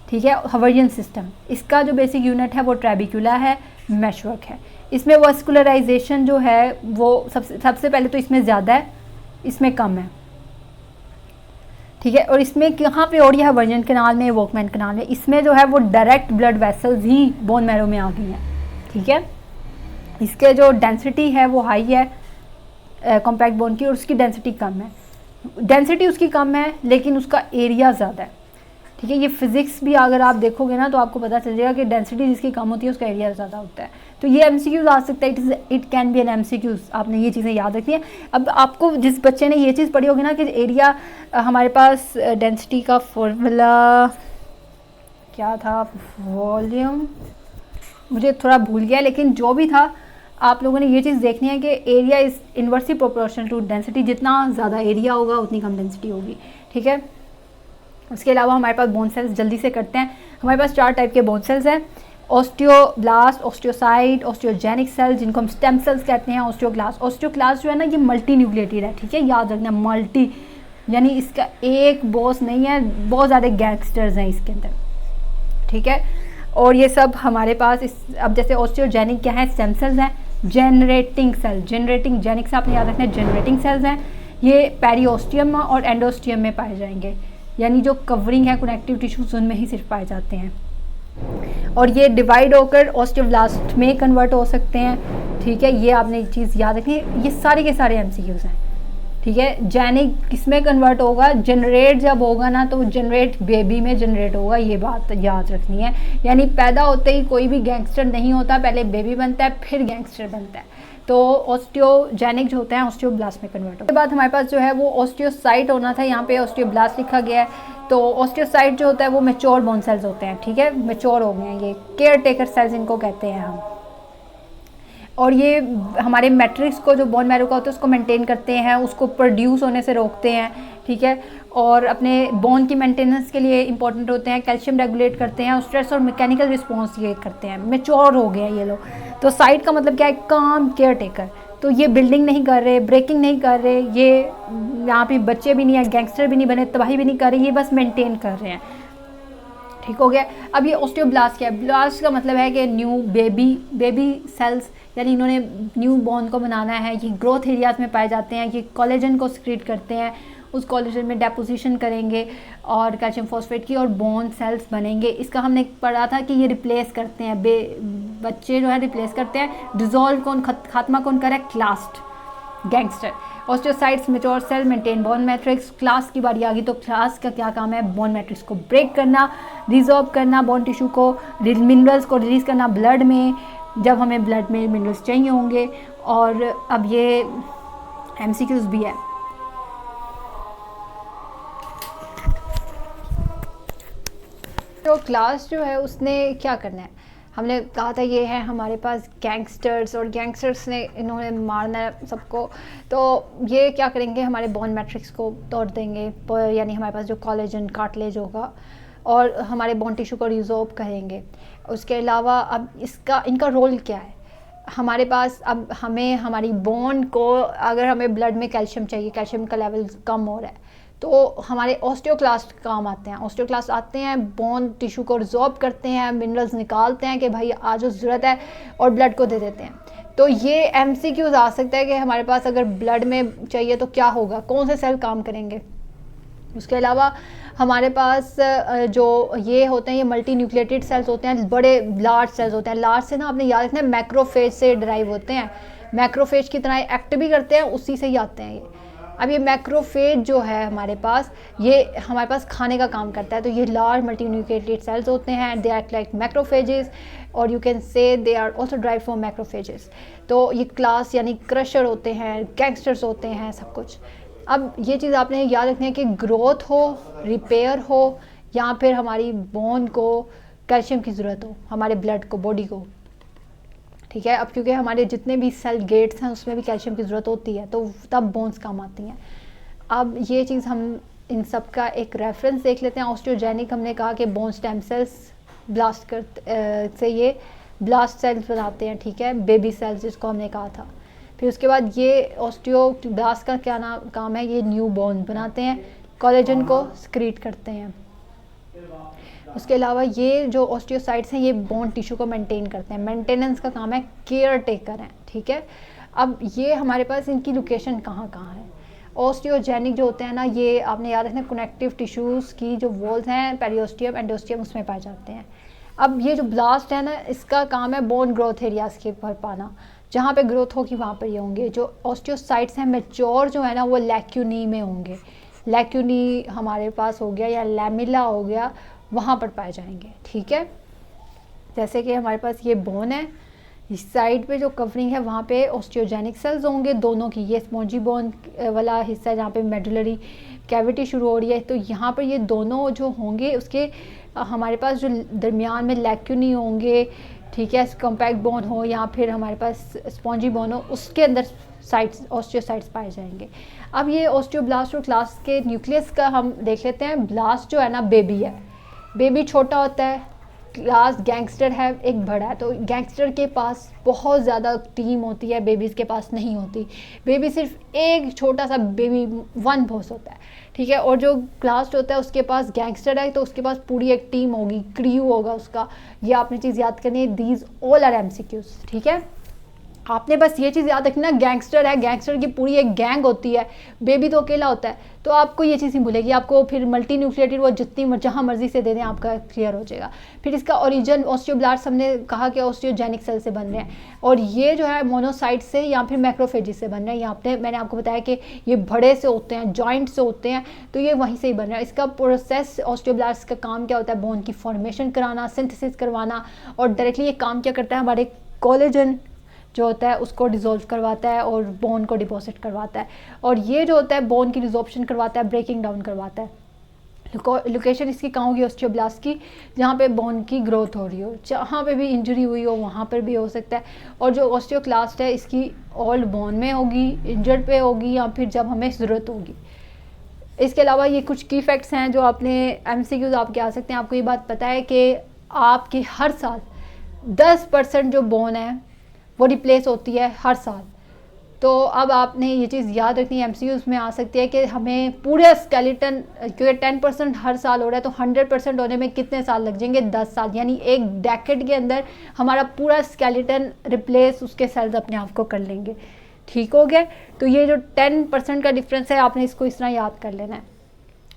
ठीक है, हवर्जियन सिस्टम। इसका जो बेसिक यूनिट है वो ट्रैबिक्युला है, मैशवर्क है। इसमें वस्कुलराइजेशन जो है वो सबसे पहले तो इसमें ज़्यादा है, इसमें कम है, ठीक है। और इसमें कहाँ पे हो रही है, हवर्जियन कैनाल में, वर्कमैन कैनाल में। इसमें जो है वो डायरेक्ट ब्लड वेसल्स ही बोन मैरो में आ गई हैं, ठीक है। इसके जो डेंसिटी है वो हाई है कॉम्पैक्ट बोन की, और उसकी डेंसिटी कम है। डेंसिटी उसकी कम है लेकिन उसका एरिया ज़्यादा है, ठीक है। ये फिज़िक्स भी अगर आप देखोगे ना तो आपको पता चल जाएगा कि डेंसिटी जिसकी कम होती है उसका एरिया ज़्यादा होता है। तो ये एमसीक्यूज आ सकता है, it can be an MCQs. आपने ये चीज़ें याद रखनी है। अब आपको जिस बच्चे ने ये चीज़ पढ़ी होगी ना कि एरिया, हमारे पास डेंसिटी का फॉर्मूला क्या था, वॉल्यूम, मुझे थोड़ा भूल गया, लेकिन जो भी था आप लोगों ने ये चीज़ देखनी है कि area is inversely proportional to density. जितना ज़्यादा एरिया होगा उतनी कम डेंसिटी होगी, ठीक है। उसके अलावा हमारे पास बोन सेल्स जल्दी से करते हैं। हमारे पास 4 टाइप के बोन सेल्स हैं, ऑस्टियोब्लास्ट, ऑस्टियोसाइट, ऑस्टियोजेनिक सेल्स, जिनको हम स्टेम सेल्स कहते हैं, ऑस्टियोक्लास्ट। ऑस्टियोक्लास्ट जो है ना ये मल्टी न्यूक्लिएटेड है, ठीक है, याद रखना, मल्टी यानी इसका एक बॉस नहीं है, बहुत ज़्यादा गैंगस्टर्स हैं इसके अंदर, ठीक है। और ये सब हमारे पास अब जैसे ऑस्टियोजेनिक क्या है, स्टेम सेल्स हैं। जनरेटिंग सेल, जनरेटिंग, जेनिक से आपने याद रखना है, जनरेटिंग सेल्स हैं। ये पेरियोस्टियम और एंडोस्टियम में पाए जाएंगे, यानी जो कवरिंग है कनेक्टिव टिश्यूज उनमें ही सिर्फ पाए जाते हैं। और ये डिवाइड होकर ऑस्टियोब्लास्ट में कन्वर्ट हो सकते हैं, ठीक है। ये आपने एक चीज़ याद रखनी है, ये सारे के सारे एमसीक्यूज हैं, ठीक है। जेनिक किसमें कन्वर्ट होगा, जनरेट जब होगा ना तो जनरेट बेबी में जनरेट होगा, ये बात याद रखनी है। यानी पैदा होते ही कोई भी गैंगस्टर नहीं होता, पहले बेबी बनता है फिर गैंगस्टर बनता है। तो ऑस्टियोजेनिक जो होता है ऑस्टियोब्लास्ट में कन्वर्ट होता है। उसके बाद हमारे पास जो है वो ऑस्टियोसाइट होना था, यहाँ पे ऑस्टियोब्लास्ट लिखा गया है। तो ऑस्टियोसाइट जो होता है वो मैच्योर बोन सेल्स होते हैं, ठीक है, मैच्योर हो गए हैं, ये केयर टेकर सेल्स इनको कहते हैं हम। और ये हमारे मैट्रिक्स को जो बोन मैरो का होता है उसको मेंटेन करते हैं, उसको प्रोड्यूस होने से रोकते हैं, ठीक है। और अपने बोन की मेंटेनेंस के लिए इंपॉर्टेंट होते हैं, कैल्शियम रेगुलेट करते हैं, और स्ट्रेस और मैकेनिकल रिस्पॉन्स ये करते हैं। मैच्योर हो गए हैं ये लोग। तो साइट का मतलब क्या है, काम केयर टेकर। तो ये बिल्डिंग नहीं कर रहे, ब्रेकिंग नहीं कर रहे, ये यहाँ पे बच्चे भी नहीं है, गैंगस्टर भी नहीं बने, तबाही भी नहीं कर रहे, ये बस मेंटेन कर रहे हैं, ठीक हो गया। अब ये ऑस्टियोब्लास्ट क्या है, ब्लास्ट का मतलब है कि न्यू बेबी सेल्स, यानी इन्होंने न्यू बॉर्न को बनाना है। ये ग्रोथ एरियाज में पाए जाते हैं, ये कोलेजन को सिक्रीट करते हैं, उस कोलेजन में डेपोजिशन करेंगे और कैल्शियम फॉस्फेट की, और बोन सेल्स बनेंगे। इसका हमने पढ़ा था कि ये रिप्लेस करते हैं, बच्चे जो है रिप्लेस करते हैं। डिजोल्व कौन, खात्मा कौन करे? Clast, gangster. Osteocytes mature cell maintain bone matrix. Class की बारी आ गई तो क्लास का क्या काम है? बोन मैट्रिक्स को ब्रेक करना, रिजॉर्व करना बोन टिश्यू को, मिनरल्स को रिलीज़ करना ब्लड में जब हमें ब्लड में मिनरल्स चाहिए होंगे। और अब ये MCQs भी है। तो क्लास जो है उसने क्या करना है? हमने कहा था ये है हमारे पास गैंगस्टर्स, और गैंगस्टर्स ने इन्होंने मारना है सबको। तो ये क्या करेंगे? हमारे बोन मैट्रिक्स को तोड़ देंगे, यानी हमारे पास जो कोलेजन कार्टिलेज होगा, और हमारे बोन टिश्यू को रिजॉर्ब करेंगे। उसके अलावा अब इनका रोल क्या है? हमारे पास अब हमें हमारी बोन को, अगर हमें ब्लड में कैल्शियम चाहिए, कैल्शियम का लेवल कम हो रहा है, तो हमारे ऑस्टियोक्लास्ट काम आते हैं। ऑस्टियोक्लास्ट आते हैं, बोन टिश्यू को रिजॉर्ब करते हैं, मिनरल्स निकालते हैं कि भाई आज जो ज़रूरत है, और ब्लड को दे देते हैं। तो ये MCQs आ सकता है कि हमारे पास अगर ब्लड में चाहिए तो क्या होगा, कौन से सेल काम करेंगे। उसके अलावा हमारे पास जो ये होते हैं, ये मल्टी न्यूक्लिएटेड सेल्स होते हैं, बड़े लार्ज सेल्स होते हैं। लार्ज से ना आपने याद रखना है मैक्रोफेज से ड्राइव होते हैं, मैक्रोफेज की तरह एक्ट भी करते हैं, उसी से ही आते हैं ये। अब ये मैक्रोफेज जो है हमारे पास, ये हमारे पास खाने का काम करता है। तो ये लार्ज मल्टी न्यूक्लिएटेड सेल्स होते हैं, दे एक्ट लाइक मैक्रोफेजेस, और you can say they are also drive from macrophages. तो ये क्लास यानी क्रशर होते हैं, गैंगस्टर्स होते हैं, सब कुछ। अब ये चीज़ आपने याद रखनी है कि ग्रोथ हो, रिपेयर हो, या फिर हमारी बोन को कैल्शियम की ज़रूरत हो, हमारे ब्लड को, बॉडी को, ठीक है। अब क्योंकि हमारे जितने भी सेल गेट्स हैं उसमें भी कैल्शियम की ज़रूरत होती है, तो तब बोन्स काम आती हैं। अब ये चीज़ हम इन सब का एक रेफरेंस देख लेते हैं। ऑस्टियोजेनिक हमने कहा कि बोन स्टेम सेल्स ब्लास्ट कर से ये ब्लास्ट सेल्स बनाते हैं, ठीक है, बेबी सेल्स जिसको हमने कहा था। फिर उसके बाद ये ऑस्टियोब्लास्ट का क्या काम है? ये न्यू बोन बनाते हैं, कोलेजन को सिक्रीट करते हैं। उसके अलावा ये जो ऑस्टियोसाइट्स हैं ये बोन टिश्यू को मेंटेन करते हैं, मेंटेनेंस का काम है, केयर टेकर हैं, ठीक है। अब ये हमारे पास इनकी लोकेशन कहाँ कहाँ है? ऑस्टियोजेनिक जो होते हैं ना, ये आपने याद रखना, कनेक्टिव टिश्यूज़ की जो वॉल्स हैं, पेरियोस्टियम, एंडोस्टियम, उसमें पाए जाते हैं। अब ये जो ब्लास्ट है ना, इसका काम है बोन ग्रोथ एरियाज के पर पाना, जहाँ पे ग्रोथ होगी वहाँ पर ये होंगे। जो ऑस्टियोसाइट्स हैं मैच्योर जो है ना, वो लैक्यूनी में होंगे। लैक्यूनी हमारे पास हो गया, या लैमिला हो गया, वहाँ पर पाए जाएंगे, ठीक है। जैसे कि हमारे पास ये बोन है, इस साइड पे जो कवरिंग है वहाँ पे ऑस्टियोजेनिक सेल्स होंगे दोनों की। ये स्पॉन्जी बोन वाला हिस्सा जहाँ पे मेडुलरी कैविटी शुरू हो रही है, तो यहाँ पर ये दोनों जो होंगे उसके हमारे पास जो दरमियान में लैक्यूनी होंगे, ठीक है, कॉम्पैक्ट बोन हो या फिर हमारे पास स्पॉन्जी बोन हो, उसके अंदर साइट्स, ऑस्टियोसाइट्स पाए जाएंगे। अब ये ऑस्टियोब्लास्ट और क्लास के न्यूक्लियस का हम देख लेते हैं। ब्लास्ट जो है ना, बेबी है, बेबी छोटा होता है, क्लास गैंगस्टर है, एक बड़ा है। तो गैंगस्टर के पास बहुत ज़्यादा टीम होती है, बेबीज़ के पास नहीं होती। बेबी सिर्फ एक छोटा सा बेबी, वन बॉस होता है, ठीक है। और जो क्लास होता है उसके पास गैंगस्टर है, तो उसके पास पूरी एक टीम होगी, क्रू होगा उसका। ये आपने चीज़ याद करनी है, दीज ऑल आर MCQs, ठीक है। आपने बस ये चीज़ याद रखना, गैंगस्टर है, गैंगस्टर की पूरी एक गैंग होती है, बेबी तो अकेला होता है। तो आपको ये चीज़ नहीं भूलेगी, आपको फिर मल्टी न्यूक्लिएटेड वो जितनी जहाँ मर्जी से दे दें आपका क्लियर हो जाएगा। फिर इसका ओरिजिन ऑस्टियोब्लास्ट हमने कहा कि ऑस्टियोजेनिक सेल से बन रहे हैं, और ये जो है मोनोसाइट से या फिर मैक्रोफेजिस से बन रहे हैं। यहाँ पे मैंने आपको बताया कि ये बड़े से होते हैं, जॉइंट से होते हैं, तो ये वहीं से ही बन रहा है। इसका प्रोसेस ऑस्टियोब्लास्ट का काम क्या होता है? बोन की फॉर्मेशन कराना, सिंथेसिस करवाना, और डायरेक्टली ये काम क्या करता है? हमारे कोलेजन जो होता है उसको डिज़ोल्व करवाता है और बोन को डिपॉजिट करवाता है, और ये जो होता है बोन की रिजॉर्प्शन करवाता है, ब्रेकिंग डाउन करवाता है। लोकेशन इसकी कहाँ होगी ऑस्टियोब्लास्ट की? जहाँ पे बोन की ग्रोथ हो रही हो, जहाँ पे भी इंजरी हुई हो वहाँ पर भी हो सकता है। और जो ऑस्टियोक्लास्ट है इसकी ओल्ड बोन में होगी, इंजर्ड पे होगी, या फिर जब हमें ज़रूरत होगी। इसके अलावा ये कुछ की फैक्ट्स हैं जो आपने MCQs आपके आ सकते हैं। आपको ये बात पता है कि आपकी हर साल 10% जो बोन है वो रिप्लेस होती है हर साल। तो अब आपने ये चीज़ याद रखनी है, MCQs में आ सकती है कि हमें पूरे स्केलेटन, क्योंकि 10% हर साल हो रहा है, तो 100% होने में कितने साल लग जाएंगे? 10 साल, यानी एक डेकेड के अंदर हमारा पूरा स्केलेटन रिप्लेस उसके सेल्स अपने आप को कर लेंगे, ठीक हो गया। तो ये जो 10% का डिफरेंस है आपने इसको इस तरह याद कर लेना है।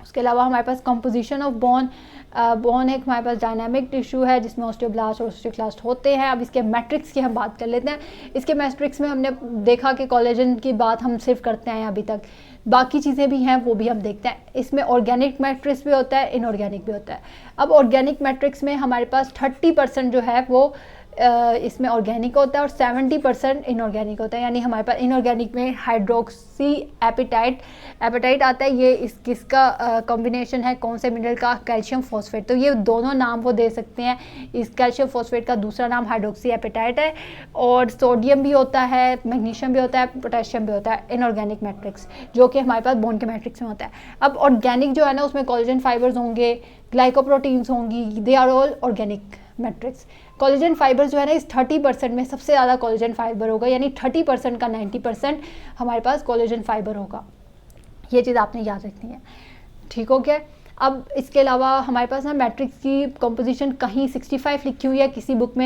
उसके अलावा हमारे पास कंपोजिशन ऑफ बोन, बोन एक हमारे पास डायनामिक टिश्यू है जिसमें ऑस्टियोब्लास्ट और ऑस्टियोक्लास्ट होते हैं। अब इसके मैट्रिक्स की हम बात कर लेते हैं। इसके मैट्रिक्स में हमने देखा कि कोलेजन की बात हम सिर्फ करते हैं अभी तक, बाकी चीज़ें भी हैं वो भी हम देखते हैं। इसमें ऑर्गेनिक मैट्रिक्स भी होता है, इनऑर्गेनिक भी होता है। अब ऑर्गेनिक मैट्रिक्स में हमारे पास 30% जो है वो इसमें ऑर्गेनिक होता है और 70% इनऑर्गेनिक होता है। यानी हमारे पास इनऑर्गेनिक में हाइड्रोक्सी एपेटाइट आता है। ये किसका कॉम्बिनेशन है, कौन से मिनरल का, कैल्शियम फॉस्फेट। तो ये दोनों नाम वो दे सकते हैं। इस कैल्शियम फॉस्फेट का दूसरा नाम हाइड्रोक्सी एपेटाइट है। और सोडियम भी होता है, मैग्नीशियम भी होता है, पोटेशियम भी होता है इनऑर्गेनिक मैट्रिक्स, जो कि हमारे पास बोन के मैट्रिक्स में होता है। अब ऑर्गेनिक जो है ना उसमें कोलेजन फाइबर्स होंगे, ग्लाइकोप्रोटीन्स होंगी, they are all organic matrix. Collagen fibre जो है ना इस 30% में सबसे ज़्यादा कोलेजन फाइबर होगा, यानी 30% का 90% हमारे पास कोलेजन फाइबर होगा। ये चीज़ आपने याद रखनी है, ठीक हो गया। अब इसके अलावा हमारे पास ना मैट्रिक्स की कंपोजिशन कहीं 65 लिखी हुई है किसी बुक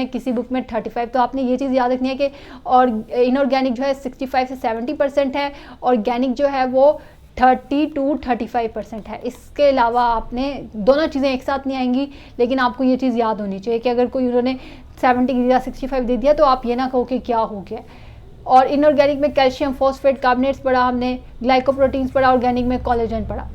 में 35। तो आपने ये चीज़ याद रखनी है कि और इनऑर्गेनिक जो है 65 से 70% है, ऑर्गेनिक जो है वो 30 to 35% है। इसके अलावा आपने दोनों चीज़ें एक साथ नहीं आएंगी, लेकिन आपको ये चीज़ याद होनी चाहिए कि अगर कोई उन्होंने 70 या 65 दे दिया तो आप ये ना कहो कि क्या हो गया। और इनऑर्गेनिक में कैल्शियम फॉस्फेट कार्बोनेट्स पढ़ा हमने, ग्लाइकोप्रोटीन्स पढ़ा, ऑर्गेनिक में कोलेजन पढ़ा।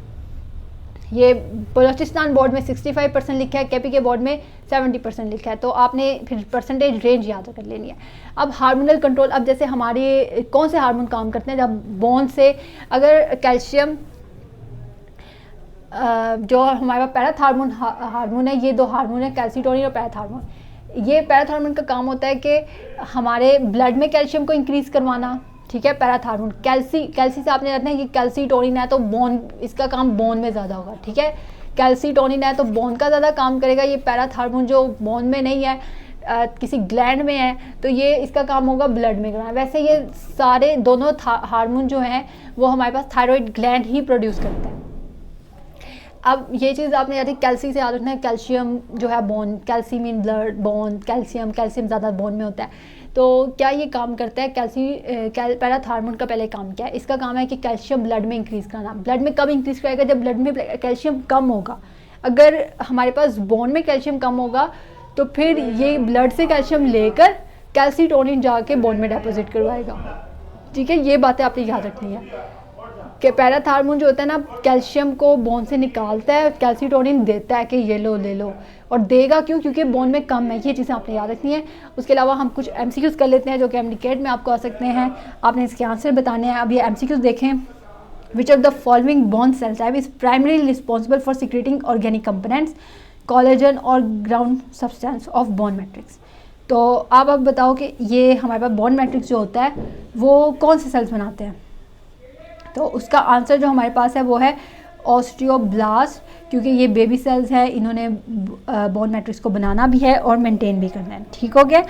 ये बलोचिस्तान बोर्ड में 65% लिखा है, केपी के बोर्ड में 70% लिखा है। तो आपने फिर परसेंटेज रेंज याद कर लेनी है। अब हार्मोनल कंट्रोल, अब जैसे हमारे कौन से हार्मोन काम करते हैं जब बोन से अगर कैल्शियम जो हमारे पास पैराथार्मोन हार्मोन है, ये दो हार्मोन है कैल्सीटोनिन और पैराथार्मोन। ये पैराथार्मोन का काम होता है कि हमारे ब्लड में कैल्शियम को इंक्रीज़ करवाना, ठीक है। पैराथार्मोन कैल्सी से आपने रखना है कि कैल्सीटोनिन है तो बोन, इसका काम बोन में ज़्यादा होगा, ठीक है। कैल्सीटोनिन है तो बोन का ज़्यादा काम करेगा। ये पैराथार्मोन जो बोन में नहीं है, किसी ग्लैंड में है, तो ये इसका काम होगा ब्लड में करना। वैसे ये सारे दोनों हार्मोन जो हैं वो हमारे पास थायराइड ग्लैंड ही प्रोड्यूस करते हैं। अब ये चीज़ आपने याद, कैल्सी से याद रखना है, कैल्शियम जो है bone, कैल्सी mean blood, bone, calcium ज़्यादा बोन में होता है। तो क्या ये काम करता है पैराथार्मोन का पहले काम क्या है, इसका काम है कि कैल्शियम ब्लड में इंक्रीज़ कराना। ब्लड में कब इंक्रीज़ कराएगा, जब ब्लड में कैल्शियम कम होगा। अगर हमारे पास बोन में कैल्शियम कम होगा तो फिर ये ब्लड से कैल्शियम लेकर कैल्सीटोनिन जाके बोन में डिपॉजिट करवाएगा, ठीक है। ये बातें आपने याद रखनी है कि पैराथार्मोन जो होता है ना कैल्शियम को बोन से निकालता है, कैल्सीटोनिन देता है कि ये लो ले लो, और देगा क्यों, क्योंकि बोन में कम है। ये चीज़ें आपने याद रखनी है। उसके अलावा हम कुछ MCQs कर लेते हैं जो कि MDCAT में आपको आ सकते हैं। आपने इसके आंसर बताने हैं। अब ये MCQs देखें। Which of the following bone cell type is primary responsible for secreting organic components, collagen और ground substance of bone matrix. तो आप अब बताओ कि ये हमारे पास बोन मैट्रिक्स जो होता है वो कौन से सेल्स बनाते हैं। तो उसका आंसर जो हमारे पास है वो है ऑस्टियोब्लास्ट, क्योंकि ये बेबी सेल्स हैं, इन्होंने बोन मैट्रिक्स को बनाना भी है और मेंटेन भी करना है, ठीक हो गया।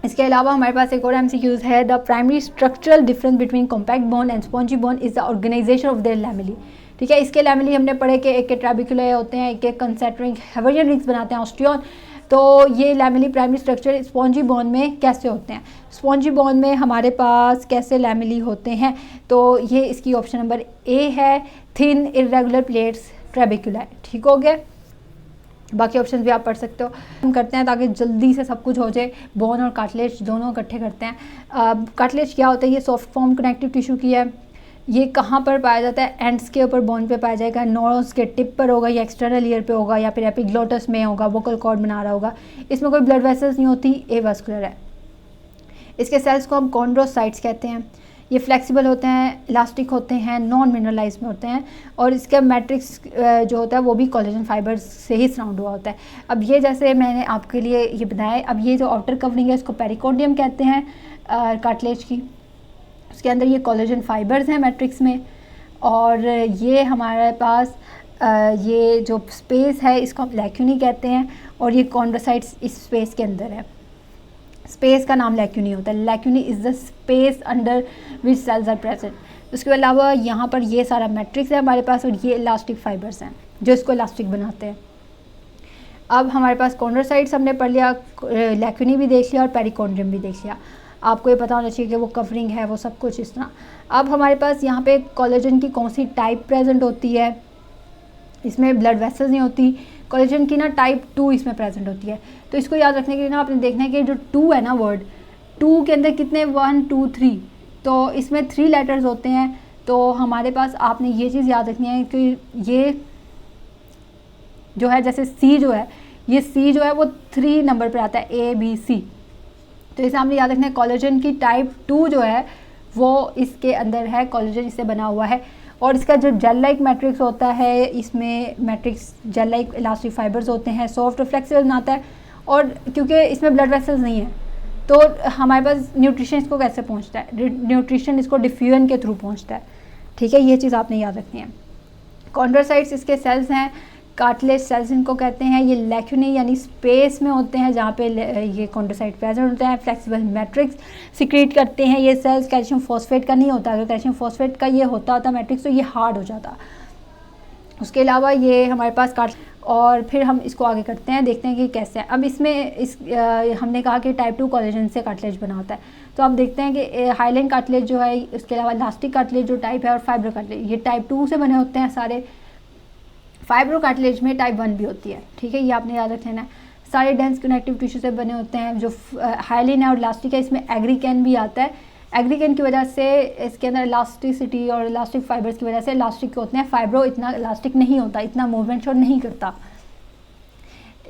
इसके अलावा हमारे पास एक और MCQs है। The primary structural difference between compact bone and spongy bone is the organisation of their lamellae, ठीक है। इसके लैमेली हमने पढ़े कि एक के ट्रैबिकुलर होते हैं, एक के कंसेंट्रिक हैवरियन रिंग्स बनाते हैं ऑस्टियोन। तो ये lamellae primary structure spongy bone में कैसे होते हैं, स्पॉन्जी बोन में हमारे पास कैसे लैमेली होते हैं, तो ये इसकी ऑप्शन नंबर A है, थिन इरेगुलर प्लेट्स ट्रैबिकुलर, ठीक हो गया। बाकी ऑप्शन भी आप पढ़ सकते हो। हम करते हैं ताकि जल्दी से सब कुछ हो जाए। बोन और कार्टिलेज दोनों इकट्ठे करते हैं। कार्टिलेज क्या होता है, ये सॉफ्ट फॉर्म कनेक्टिव टिश्यू की है। ये कहाँ पर पाया जाता है, एंड्स के ऊपर बोन पे पाया जाएगा, नोज के टिप पर होगा या एक्सटर्नल ईयर पे होगा या फिर एपिग्लोटस में होगा, वोकल कॉर्ड बना रहा होगा। इसमें कोई ब्लड वेसल्स नहीं होती, एवास्कुलर है। इसके सेल्स को हम कॉन्ड्रोसाइट्स कहते हैं। ये फ्लेक्सिबल होते हैं, इलास्टिक होते हैं, नॉन मिनरलाइज में होते हैं, और इसका मैट्रिक्स जो होता है वो भी कोलेजन फाइबर्स से ही सराउंड हुआ होता है। अब ये जैसे मैंने आपके लिए ये बताया, अब ये जो आउटर कवरिंग है इसको पेरिकोर्डियम कहते हैं कार्टिलेज की। उसके अंदर ये कोलेजन फाइबर्स हैं मैट्रिक्स में, और ये हमारे पास ये जो स्पेस है इसको हम लैक्यूनी कहते हैं, और ये कॉन्ड्रोसाइट्स इस स्पेस के अंदर है। स्पेस का नाम लैक्यूनी होता है। Lacunae is the space under which cells are present. उसके अलावा यहाँ पर ये सारा मैट्रिक्स है हमारे पास, और ये इलास्टिक फाइबर्स हैं जो इसको इलास्टिक बनाते हैं। अब हमारे पास कॉन्ड्रोसाइट्स हमने पढ़ लिया, लैक्यूनी भी देख लिया और पेरिकोर्डियम भी देख लिया। आपको ये पता होना चाहिए कि वो कवरिंग है, वो सब कुछ इस तरह। अब हमारे पास यहाँ पे कोलेजन की कौन सी टाइप प्रेजेंट होती है, इसमें ब्लड वेसल्स नहीं होती। कोलेजन की ना टाइप 2 इसमें प्रेजेंट होती है। तो इसको याद रखने के लिए ना आपने देखना है कि जो 2 है ना, वर्ड 2 के अंदर कितने 1 2 3, तो इसमें 3 लेटर्स होते हैं। तो हमारे पास आपने ये चीज़ याद रखनी है कि ये जो है, जैसे सी जो है, ये सी जो है वो 3 नंबर पर आता है, ABC। तो इसे हमने याद रखना है। कोलेजन की टाइप 2 जो है वो इसके अंदर है, कोलेजन इससे बना हुआ है। और इसका जो जेल लाइक मैट्रिक्स होता है, इसमें matrix gel like elastic fibres होते हैं, सॉफ्ट और फ्लेक्सिबल बनाता है। और क्योंकि इसमें ब्लड वेसल्स नहीं है, तो हमारे पास न्यूट्रिशन इसको कैसे पहुंचता है, न्यूट्रिशन इसको डिफ्यूजन के थ्रू पहुंचता है। ठीक है, ये चीज़ आपने याद रखनी है। कॉन्ड्रोसाइट्स इसके सेल्स हैं, कार्टिलेज सेल्स इनको कहते हैं। ये लैक्यूनी यानी स्पेस में होते हैं जहाँ पे ये कॉन्ड्रोसाइट प्रेजेंट होते हैं। फ्लेक्सिबल मैट्रिक्स सिक्रीट करते हैं ये सेल्स। कैल्शियम फॉस्फेट का नहीं होता, अगर कैल्शियम फॉस्फेट का ये होता मैट्रिक्स तो ये हार्ड हो जाता। उसके अलावा ये हमारे पास और फिर हम इसको आगे करते हैं, देखते हैं कि कैसे है। अब इसमें हमने कहा कि टाइप 2 कोलेजन से कार्टिलेज बना होता है। तो अब देखते हैं कि हाइलाइन कार्टिलेज जो है, उसके अलावा इलास्टिक कार्टिलेज जो टाइप है, और फाइब्रो कार्टिलेज, ये टाइप 2 से बने होते हैं सारे। फाइब्रो कार्टिलेज में टाइप 1 भी होती है। ठीक है, ये आपने याद रख लेना है। सारे डेंस कनेक्टिव टिश्यू से बने होते हैं। जो हाइलिन है और इलास्टिक है, इसमें एग्रीकैन भी आता है। एग्रीकैन की वजह से इसके अंदर इलास्टिसिटी और इलास्टिक फाइबर्स की वजह से इलास्टिक होते हैं। फाइब्रो इतना इलास्टिक नहीं होता, इतना मूवमेंट शो नहीं करता।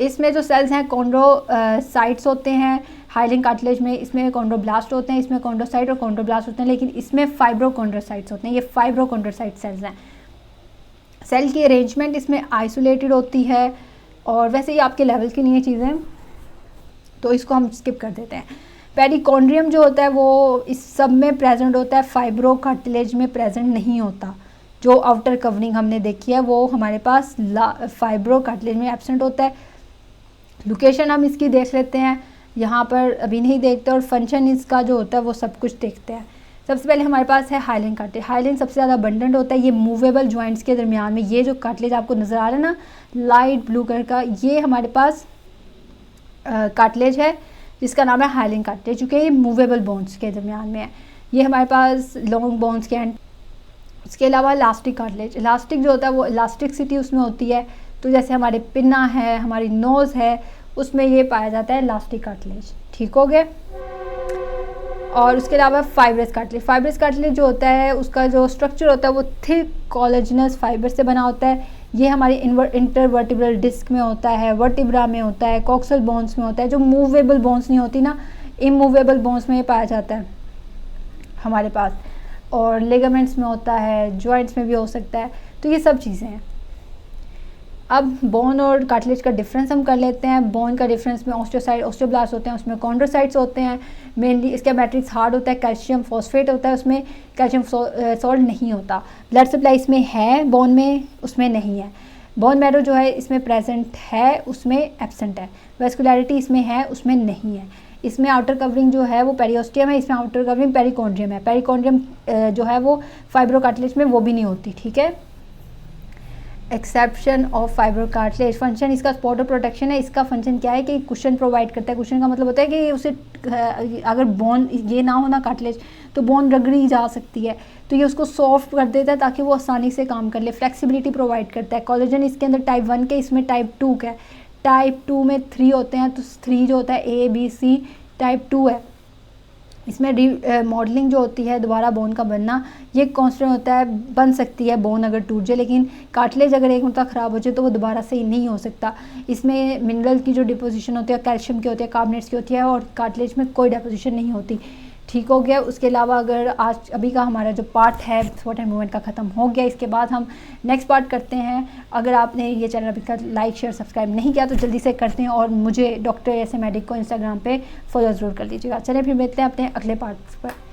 इसमें जो सेल्स हैं कॉन्ड्रोसाइट्स होते हैं हाइलिन कार्टिलेज में। इसमें कॉन्ड्रोब्लास्ट होते हैं, इसमें कॉन्ड्रोसाइट और कॉन्ड्रोब्लास्ट होते हैं, लेकिन इसमें फाइब्रोकॉन्ड्रोसाइट्स होते हैं। ये फाइब्रोकॉन्ड्रोसाइट सेल्स हैं। सेल की अरेंजमेंट इसमें आइसोलेटेड होती है, और वैसे ही आपके लेवल की नहीं है चीज़ें, तो इसको हम स्किप कर देते हैं। पेरिकॉन्ड्रियम जो होता है वो इस सब में प्रेजेंट होता है, फाइब्रो कार्टिलेज में प्रेजेंट नहीं होता। जो आउटर कवरिंग हमने देखी है वो हमारे पास फाइब्रो कार्टिलेज में एब्सेंट होता है। लोकेशन हम इसकी देख लेते हैं, यहाँ पर अभी नहीं देखते, और फंक्शन इसका जो होता है वो सब कुछ देखते हैं। सबसे पहले हमारे पास है हाइलिन कार्टिलेज। हाइलिन सबसे ज़्यादा अबंडेंट होता है, ये मूवेबल जॉइंट्स के दरमियान में। ये जो कार्टिलेज आपको नज़र आ रहा है ना लाइट ब्लू कलर का, ये हमारे पास कार्टिलेज है जिसका नाम है हाइलिन कार्टिलेज, क्योंकि ये मूवेबल बोन्स के दरमियान में है। ये हमारे पास लॉन्ग बोन्स के एंड। उसके अलावा इलास्टिक कार्टिलेज, इलास्टिक जो होता है वो इलास्टिसिटी उसमें होती है। तो जैसे हमारे पिन्ना है, हमारी नोज़ है, उसमें ये पाया जाता है इलास्टिक कार्टिलेज। ठीक हो गया। और उसके अलावा फाइब्रस कार्टिलेज। फाइब्रस कार्टिलेज जो होता है उसका जो स्ट्रक्चर होता है वो थिक कोलेजनस फाइबर से बना होता है। ये हमारी इंटरवर्टिब्रल डिस्क में होता है, वर्टिब्रा में होता है, कॉक्सल बोन्स में होता है। जो मूवेबल बोन्स नहीं होती ना, इमूवेबल बोन्स में ये पाया जाता है हमारे पास। और लिगामेंट्स में होता है, जॉइंट्स में भी हो सकता है। तो ये सब चीज़ें हैं। अब बोन और कार्टिलेज का डिफरेंस हम कर लेते हैं। बोन का डिफरेंस में ऑस्टियोसाइट ऑस्टियोब्लास्ट होते हैं, उसमें कॉन्ड्रोसाइट्स होते हैं। मेनली इसका मैट्रिक्स हार्ड होता है, कैल्शियम फॉस्फेट होता है, उसमें कैल्शियम सॉल्ट नहीं होता। ब्लड सप्लाई इसमें है, बोन में उसमें नहीं है। बोन मैरो जो है इसमें प्रेजेंट है, उसमें एब्सेंट है। वेस्कुलरिटी इसमें है, उसमें नहीं है। इसमें आउटर कवरिंग जो है वो पेरियोस्टियम है, इसमें आउटर कवरिंग पेरिकॉन्ड्रियम है। पेरिकॉन्ड्रियम जो है वो फाइब्रो कार्टिलेज में वो भी नहीं होती। ठीक है। Exception of fibro cartilage. Function इसका स्पॉटर प्रोटेक्शन है। इसका फंक्शन क्या है कि कुशन प्रोवाइड करता है। कुशन का मतलब होता है कि उसे अगर बोन ये ना हो ना कार्टिलेज तो बोन रगड़ी जा सकती है, तो ये उसको सॉफ्ट कर देता है ताकि वो आसानी से काम कर ले। फ्लेक्सिबिलिटी प्रोवाइड करता है। कोलेजन इसके अंदर टाइप 1 के, इसमें टाइप 2 का है। टाइप 2 में 3 होते हैं, तो 3 जो होता है ABC, टाइप 2 है। इसमें मॉडलिंग जो होती है, दोबारा बोन का बनना, ये कॉन्स्टेंट होता है। बन सकती है बोन अगर टूट जाए, लेकिन कार्टिलेज अगर एक मरतबा ख़राब हो जाए तो वो दोबारा सही नहीं हो सकता। इसमें मिनरल की जो डिपोजिशन होती है, कैल्शियम की होती है, कार्बोनेट्स की होती है, और कार्टिलेज में कोई डिपोजिशन नहीं होती। ठीक हो गया। उसके अलावा अगर आज अभी का हमारा जो पार्ट है स्वॉट एंड मूवमेंट का ख़त्म हो गया, इसके बाद हम नेक्स्ट पार्ट करते हैं। अगर आपने ये चैनल अभी तक लाइक शेयर सब्सक्राइब नहीं किया तो जल्दी से करते हैं, और मुझे डॉक्टर एस ए मेडिक को इंस्टाग्राम पे फॉलो ज़रूर कर लीजिएगा। चलिए फिर मिलते हैं अपने अगले पार्ट पर।